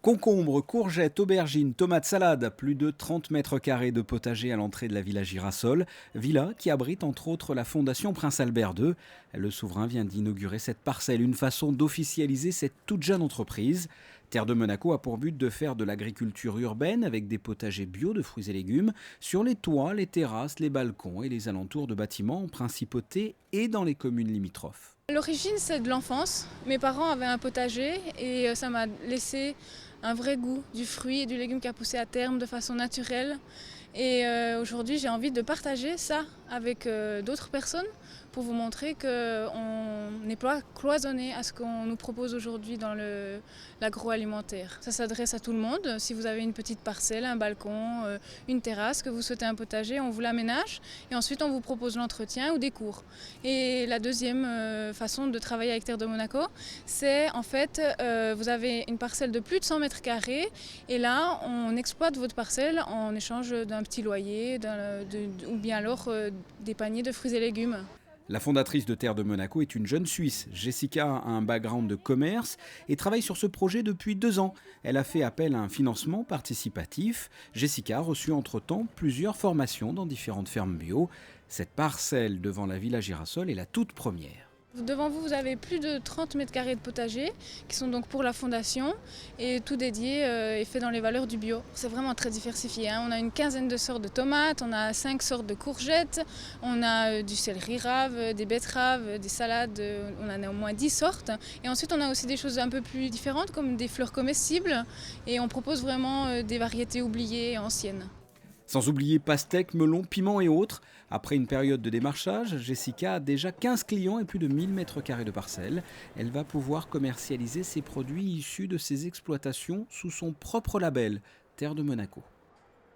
Concombres, courgettes, aubergines, tomates, salades, plus de 30 mètres carrés de potager à l'entrée de la villa Girasol, villa qui abrite entre autres la Fondation Prince Albert II. Le souverain vient d'inaugurer cette parcelle, une façon d'officialiser cette toute jeune entreprise. Terre de Monaco a pour but de faire de l'agriculture urbaine avec des potagers bio de fruits et légumes sur les toits, les terrasses, les balcons et les alentours de bâtiments en principauté et dans les communes limitrophes. L'origine, c'est de l'enfance. Mes parents avaient un potager et ça m'a laissé un vrai goût du fruit et du légume qui a poussé à terme de façon naturelle. Et aujourd'hui, j'ai envie de partager ça avec d'autres personnes pour vous montrer qu'on n'est pas cloisonné à ce qu'on nous propose aujourd'hui dans l'agroalimentaire. Ça s'adresse à tout le monde. Si vous avez une petite parcelle, un balcon, une terrasse, que vous souhaitez un potager, on vous l'aménage et ensuite on vous propose l'entretien ou des cours. Et la deuxième façon de travailler avec Terre de Monaco, c'est en fait, vous avez une parcelle de plus de 100 mètres carrés et là, on exploite votre parcelle en échange d'un petit loyer ou bien alors des paniers de fruits et légumes. La fondatrice de Terre de Monaco est une jeune Suisse. Jessica a un background de commerce et travaille sur ce projet depuis 2 ans. Elle a fait appel à un financement participatif. Jessica a reçu entre-temps plusieurs formations dans différentes fermes bio. Cette parcelle devant la villa Girasol est la toute première. Devant vous, vous avez plus de 30 mètres carrés de potager qui sont donc pour la fondation et tout dédié et fait dans les valeurs du bio. C'est vraiment très diversifié. On a une quinzaine de sortes de tomates, on a 5 sortes de courgettes, on a du céleri rave, des betteraves, des salades, on en a au moins 10 sortes. Et ensuite, on a aussi des choses un peu plus différentes comme des fleurs comestibles et on propose vraiment des variétés oubliées et anciennes. Sans oublier pastèques, melons, piments et autres. Après une période de démarchage, Jessica a déjà 15 clients et plus de 1000 mètres carrés de parcelles. Elle va pouvoir commercialiser ses produits issus de ses exploitations sous son propre label, Terre de Monaco.